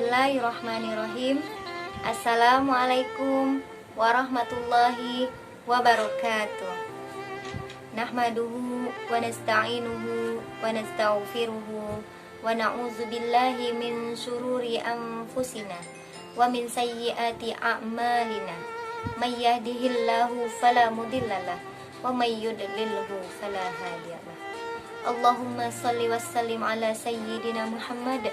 Bismillahirrahmanirrahim. Assalamualaikum warahmatullahi wabarakatuh. Nahmaduhu wa nasta'inuhu wa nastaghfiruhu wa na'udzu billahi min syururi anfusina wa min sayyiati a'malina. May yahdihillahu fala mudhillalah wa may yudlilhu fala hadiyalah. Allahumma shalli wa sallim ala sayyidina Muhammad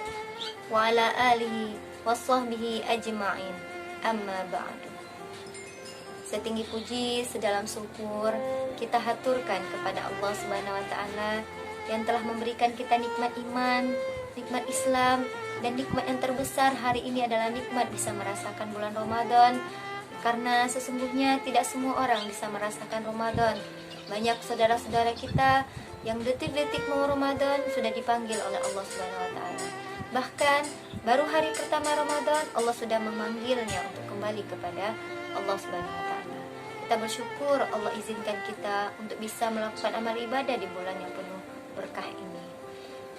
wa ala alihi wa sahbihi ajma'in. Amma ba'du. Setinggi puji, sedalam syukur kita haturkan kepada Allah Subhanahu wa taala yang telah memberikan kita nikmat iman, nikmat Islam, dan nikmat yang terbesar hari ini adalah nikmat bisa merasakan bulan Ramadan. Karena sesungguhnya tidak semua orang bisa merasakan Ramadan. Banyak saudara-saudara kita yang detik-detik mau Ramadan sudah dipanggil oleh Allah Subhanahu wa taala. Bahkan baru hari pertama Ramadan Allah sudah memanggilnya untuk kembali kepada Allah Subhanahu wa taala. Kita bersyukur Allah izinkan kita untuk bisa melakukan amal ibadah di bulan yang penuh berkah ini.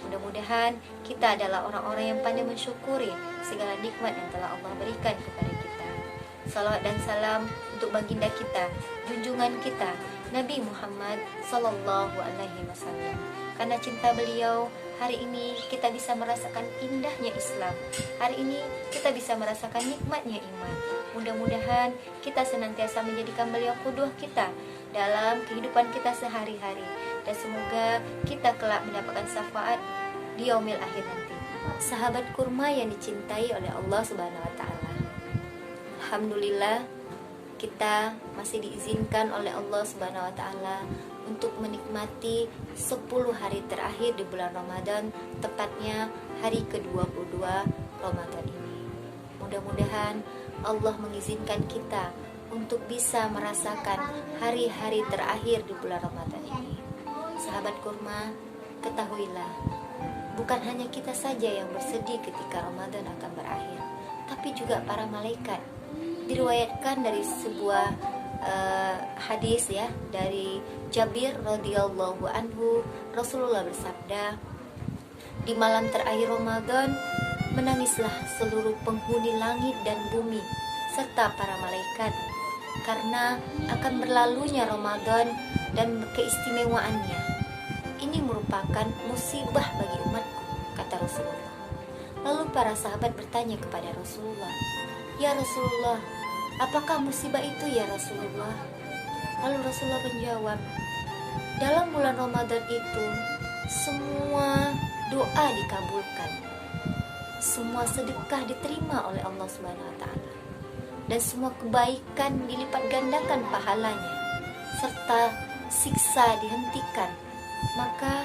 Mudah-mudahan kita adalah orang-orang yang pandai mensyukuri segala nikmat yang telah Allah berikan kepada kita. Salawat dan salam untuk baginda kita, junjungan kita, Nabi Muhammad Sallallahu Alaihi Wasallam. Karena cinta beliau, hari ini kita bisa merasakan indahnya Islam. Hari ini kita bisa merasakan nikmatnya iman. Mudah-mudahan kita senantiasa menjadikan beliau qudwah kita dalam kehidupan kita sehari-hari. Dan semoga kita kelak mendapatkan syafaat di yaumil akhir nanti. Sahabat kurma yang dicintai oleh Allah Subhanahu wa taala. Alhamdulillah kita masih diizinkan oleh Allah Subhanahu wa taala untuk menikmati 10 hari terakhir di bulan Ramadan, tepatnya hari ke-22 Ramadan ini. Mudah-mudahan Allah mengizinkan kita untuk bisa merasakan hari-hari terakhir di bulan Ramadan ini. Sahabat kurma, ketahuilah, bukan hanya kita saja yang bersedih ketika Ramadan akan berakhir, tapi juga para malaikat. Diriwayatkan dari sebuah hadis ya, dari Jabir radhiyallahu anhu, Rasulullah bersabda, di malam terakhir Ramadan menangislah seluruh penghuni langit dan bumi serta para malaikat karena akan berlalunya Ramadan dan keistimewaannya. Ini merupakan musibah bagi umatku, kata Rasulullah. Lalu para sahabat bertanya kepada Rasulullah, ya Rasulullah, apakah musibah itu ya Rasulullah? Lalu Rasulullah menjawab, dalam bulan Ramadan itu semua doa dikabulkan, semua sedekah diterima oleh Allah Subhanahu wa taala, dan semua kebaikan dilipat gandakan pahalanya, serta siksa dihentikan. Maka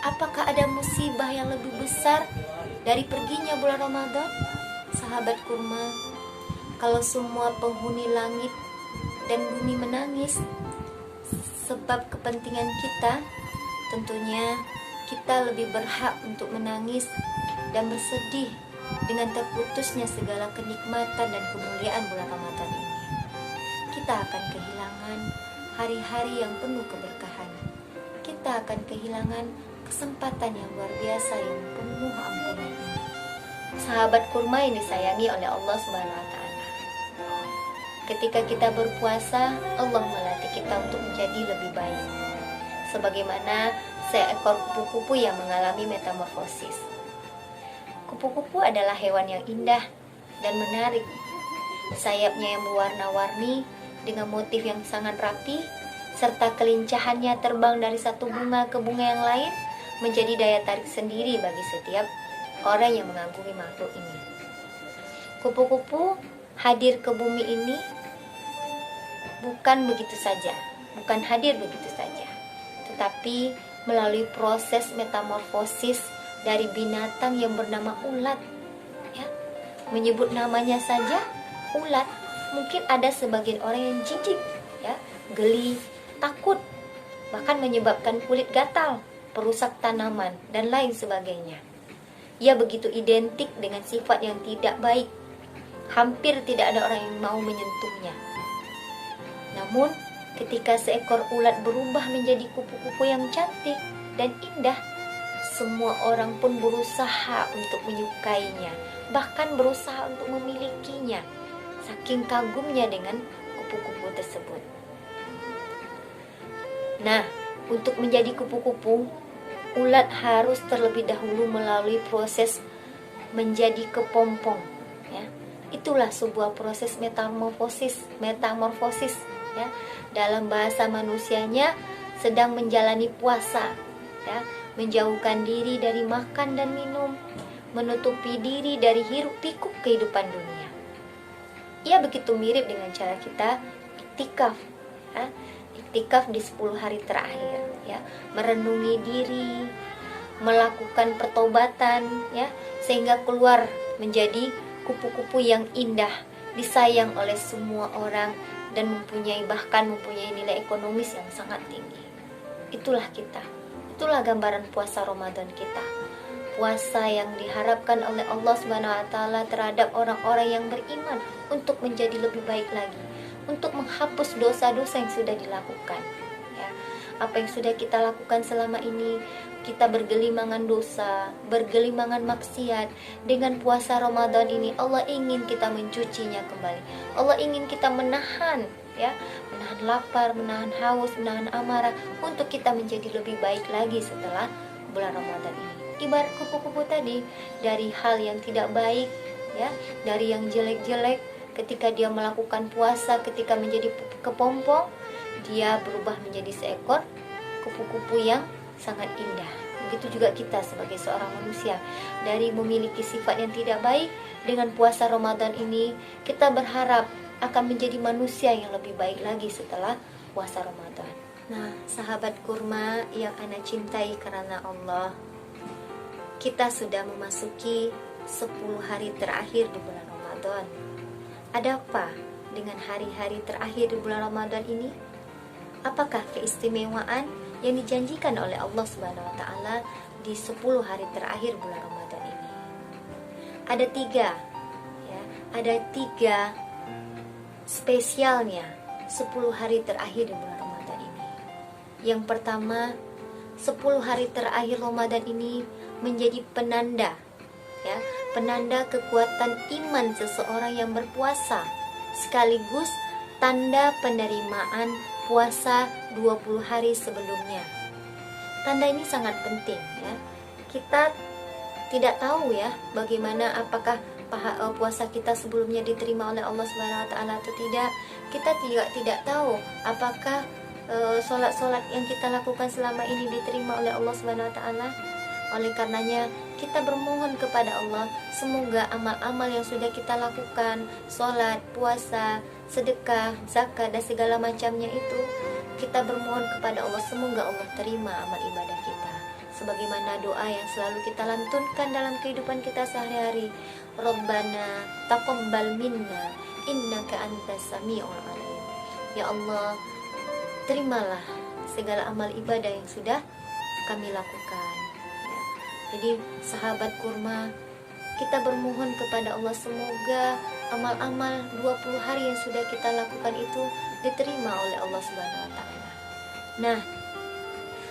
apakah ada musibah yang lebih besar dari perginya bulan Ramadan? Sahabat kurma, kalau semua penghuni langit dan bumi menangis sebab kepentingan kita, tentunya kita lebih berhak untuk menangis dan bersedih dengan terputusnya segala kenikmatan dan kemuliaan bulan Ramadan ini. Kita akan kehilangan hari-hari yang penuh keberkahan. Kita akan kehilangan kesempatan yang luar biasa yang penuh ampunan ini. Sahabat kurma yang disayangi oleh Allah Subhanahu wa taala. Ketika kita berpuasa, Allah melatih kita untuk menjadi lebih baik. Sebagaimana seekor kupu-kupu yang mengalami metamorfosis. Kupu-kupu adalah hewan yang indah dan menarik. Sayapnya yang berwarna-warni dengan motif yang sangat rapi, serta kelincahannya terbang dari satu bunga ke bunga yang lain menjadi daya tarik sendiri bagi setiap orang yang mengagumi makhluk ini. Kupu-kupu hadir ke bumi ini bukan hadir begitu saja, tetapi melalui proses metamorfosis dari binatang yang bernama ulat. Ya, menyebut namanya saja ulat, mungkin ada sebagian orang yang jijik, ya, geli, takut, bahkan menyebabkan kulit gatal, perusak tanaman, dan lain sebagainya. Ia begitu identik dengan sifat yang tidak baik. Hampir tidak ada orang yang mau menyentuhnya. Namun, ketika seekor ulat berubah menjadi kupu-kupu yang cantik dan indah, semua orang pun berusaha untuk menyukainya, bahkan berusaha untuk memilikinya, saking kagumnya dengan kupu-kupu tersebut. Nah, untuk menjadi kupu-kupu, ulat harus terlebih dahulu melalui proses menjadi kepompong, ya. Itulah sebuah proses metamorfosis, ya. Dalam bahasa manusianya sedang menjalani puasa, ya, menjauhkan diri dari makan dan minum, menutupi diri dari hiruk pikuk kehidupan dunia. Ia begitu mirip dengan cara kita iktikaf, ya. Iktikaf di 10 hari terakhir, ya, merenungi diri, melakukan pertobatan, ya, sehingga keluar menjadi kupu-kupu yang indah, disayang oleh semua orang, dan bahkan mempunyai nilai ekonomis yang sangat tinggi. Itulah kita. Itulah gambaran puasa Ramadan kita. Puasa yang diharapkan oleh Allah Subhanahu wa taala terhadap orang-orang yang beriman untuk menjadi lebih baik lagi, untuk menghapus dosa-dosa yang sudah dilakukan, ya. Apa yang sudah kita lakukan selama ini, kita bergelimangan dosa, bergelimangan maksiat. Dengan puasa Ramadan ini Allah ingin kita mencucinya kembali. Allah ingin kita menahan, ya, menahan lapar, menahan haus, menahan amarah, untuk kita menjadi lebih baik lagi setelah bulan Ramadan ini. Ibarat kupu-kupu tadi, dari hal yang tidak baik, ya, dari yang jelek-jelek, ketika dia melakukan puasa, ketika menjadi kepompong, dia berubah menjadi seekor kupu-kupu yang sangat indah. Begitu juga kita sebagai seorang manusia, dari memiliki sifat yang tidak baik, dengan puasa Ramadan ini kita berharap akan menjadi manusia yang lebih baik lagi setelah puasa Ramadan. Nah, sahabat kurma yang ana cintai karena Allah, kita sudah memasuki 10 hari terakhir di bulan Ramadan. Ada apa dengan hari-hari terakhir di bulan Ramadan ini? Apakah keistimewaan yang dijanjikan oleh Allah Subhanahu wa taala di 10 hari terakhir bulan Ramadan ini? Ada 3, ya, ada 3 spesialnya 10 hari terakhir di bulan Ramadan ini. Yang pertama, 10 hari terakhir Ramadan ini menjadi penanda, ya, penanda kekuatan iman seseorang yang berpuasa, sekaligus tanda penerimaan puasa 20 hari sebelumnya. Tanda ini sangat penting, ya. Kita tidak tahu, ya, bagaimana, apakah puasa kita sebelumnya diterima oleh Allah Subhanahu wa taala atau tidak. Kita tidak tahu apakah sholat-sholat yang kita lakukan selama ini diterima oleh Allah Subhanahu wa taala. Oleh karenanya kita bermohon kepada Allah, semoga amal-amal yang sudah kita lakukan, sholat, puasa, sedekah, zakat, dan segala macamnya itu, kita bermohon kepada Allah, semoga Allah terima amal ibadah kita. Sebagaimana doa yang selalu kita lantunkan dalam kehidupan kita sehari-hari, Rabbana taqabbal minna innaka antas sami'ul alim. Ya Allah, terimalah segala amal ibadah yang sudah kami lakukan. Jadi sahabat kurma, kita bermohon kepada Allah, semoga amal-amal 20 hari yang sudah kita lakukan itu diterima oleh Allah Subhanahu wa taala. Nah,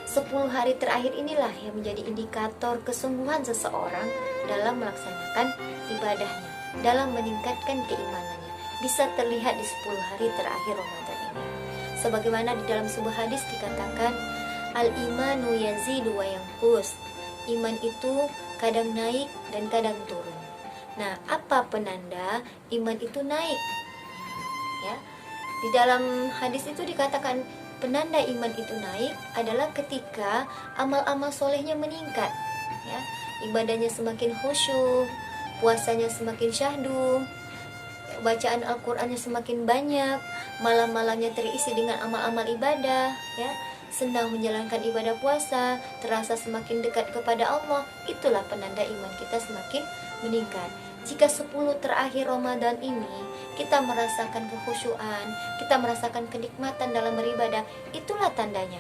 10 hari terakhir inilah yang menjadi indikator kesungguhan seseorang dalam melaksanakan ibadahnya, dalam meningkatkan keimanannya. Bisa terlihat di 10 hari terakhir Ramadan ini. Sebagaimana di dalam sebuah hadis dikatakan, al-imanu yazidu wa yanqus. Iman itu kadang naik dan kadang turun. Nah, apa penanda iman itu naik? Ya, di dalam hadis itu dikatakan penanda iman itu naik adalah ketika amal-amal solehnya meningkat, ya, ibadahnya semakin khusyuk, puasanya semakin syahdu, bacaan Al-Qur'annya semakin banyak, malam-malamnya terisi dengan amal-amal ibadah, ya, senang menjalankan ibadah puasa, terasa semakin dekat kepada Allah. Itulah penanda iman kita semakin meningkat. Jika 10 terakhir Ramadan ini kita merasakan kekhusyuan, kita merasakan kenikmatan dalam beribadah, itulah tandanya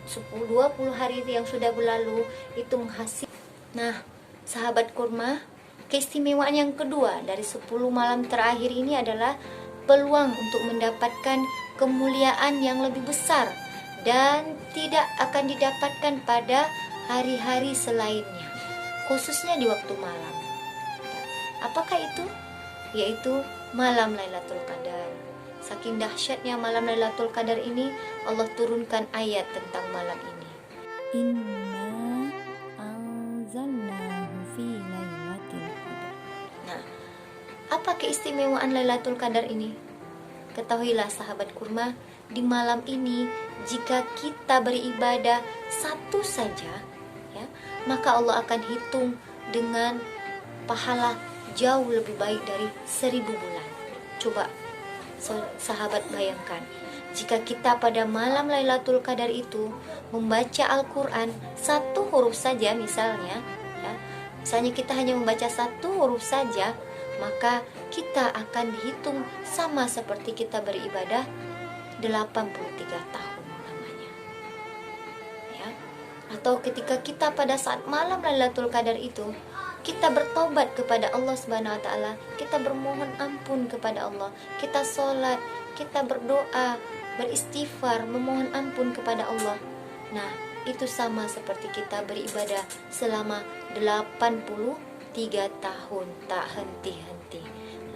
10-20 hari yang sudah berlalu itu menghasilkan. Nah, sahabat kurma, keistimewaan yang kedua dari 10 malam terakhir ini adalah peluang untuk mendapatkan kemuliaan yang lebih besar dan tidak akan didapatkan pada hari-hari selainnya, khususnya di waktu malam. Apakah itu? Yaitu malam Lailatul Qadar. Saking dahsyatnya malam Lailatul Qadar ini, Allah turunkan ayat tentang malam ini. Inna anzalnahu fi lailatul qadar. Nah, apa keistimewaan Lailatul Qadar ini? Ketahuilah sahabat kurma, di malam ini jika kita beribadah satu saja, ya, maka Allah akan hitung dengan pahala jauh lebih baik dari 1000 bulan. Coba sahabat bayangkan, jika kita pada malam Lailatul Qadar itu membaca Al-Quran satu huruf saja misalnya, ya, misalnya kita hanya membaca satu huruf saja, maka kita akan dihitung sama seperti kita beribadah 83 tahun namanya, ya. Atau ketika kita pada saat malam Lailatul Qadar itu kita bertobat kepada Allah Subhanahu wa taala, kita bermohon ampun kepada Allah, kita sholat, kita berdoa, beristighfar, memohon ampun kepada Allah. Nah, itu sama seperti kita beribadah selama 83 tahun tak henti-henti.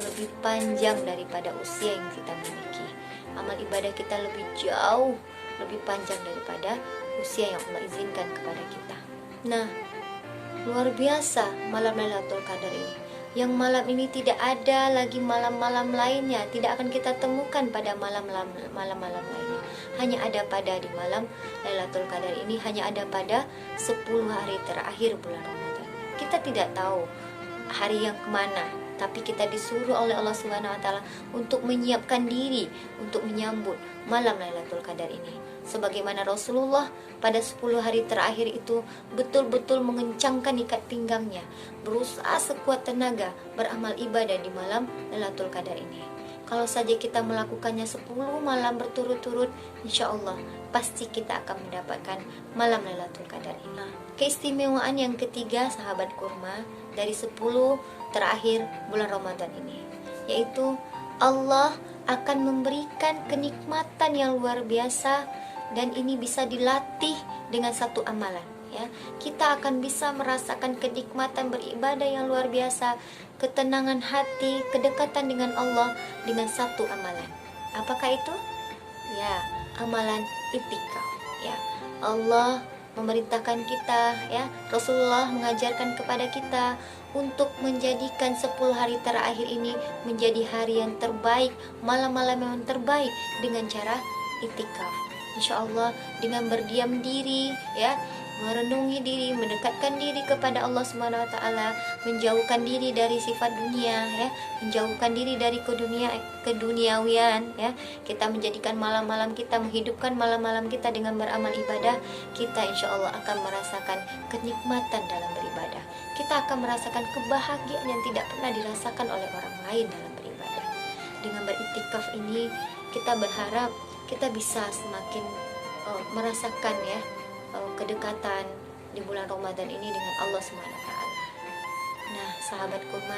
Lebih panjang daripada usia yang kita miliki. Amal ibadah kita lebih jauh, lebih panjang daripada usia yang Allah izinkan kepada kita. Nah, luar biasa malam Lailatul Qadar ini. Yang malam ini tidak ada lagi malam-malam lainnya, tidak akan kita temukan pada malam-malam lainnya. Hanya ada pada di malam Lailatul Qadar ini, hanya ada pada 10 hari terakhir bulan Ramadan. Kita tidak tahu hari yang kemana, tapi kita disuruh oleh Allah Subhanahu wa taala untuk menyiapkan diri untuk menyambut malam Lailatul Qadar ini. Sebagaimana Rasulullah pada 10 hari terakhir itu betul-betul mengencangkan ikat pinggangnya, berusaha sekuat tenaga beramal ibadah di malam Lailatul Qadar ini. Kalau saja kita melakukannya 10 malam berturut-turut, insya Allah pasti kita akan mendapatkan malam Lailatul Qadar ini. Keistimewaan yang ketiga sahabat kurma dari 10 terakhir bulan Ramadan ini, yaitu Allah akan memberikan kenikmatan yang luar biasa, dan ini bisa dilatih dengan satu amalan, ya. Kita akan bisa merasakan kenikmatan beribadah yang luar biasa, ketenangan hati, kedekatan dengan Allah dengan satu amalan. Apakah itu? Ya, amalan itikaf, ya. Allah memerintahkan kita, ya, Rasulullah mengajarkan kepada kita untuk menjadikan 10 hari terakhir ini menjadi hari yang terbaik, malam-malam yang terbaik dengan cara itikaf. Insya Allah dengan berdiam diri, ya, merenungi diri, mendekatkan diri kepada Allah Subhanahu wa taala, menjauhkan diri dari sifat dunia, ya, menjauhkan diri dari keduniawian, ya. Kita menjadikan malam-malam kita, menghidupkan malam-malam kita dengan beramal ibadah, kita insya Allah akan merasakan kenikmatan dalam beribadah. Kita akan merasakan kebahagiaan yang tidak pernah dirasakan oleh orang lain dalam beribadah. Dengan beriktikaf ini kita berharap kita bisa semakin merasakan, ya, kedekatan di bulan Ramadan ini dengan Allah SWT. Nah, sahabat kurma,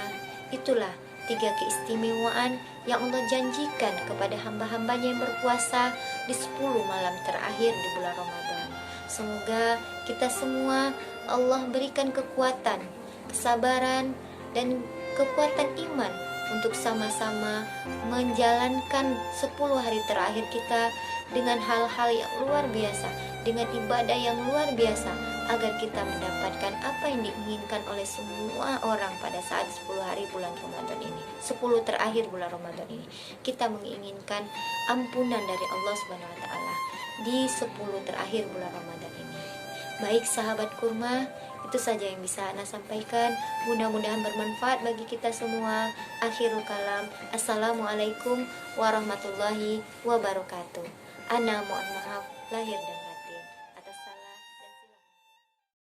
itulah 3 keistimewaan yang Allah janjikan kepada hamba-hambanya yang berpuasa di 10 malam terakhir di bulan Ramadan. Semoga kita semua Allah berikan kekuatan, kesabaran, dan kekuatan iman untuk sama-sama menjalankan 10 hari terakhir kita dengan hal-hal yang luar biasa, dengan ibadah yang luar biasa, agar kita mendapatkan apa yang diinginkan oleh semua orang pada saat 10 hari bulan Ramadan ini, 10 terakhir bulan Ramadan ini. Kita menginginkan ampunan dari Allah Subhanahu wa taala di 10 terakhir bulan Ramadan ini. Baik sahabat kurma, itu saja yang bisa Ana sampaikan. Mudah-mudahan bermanfaat bagi kita semua. Akhirul kalam, assalamualaikum warahmatullahi wabarakatuh. Ana mohon maaf lahir dan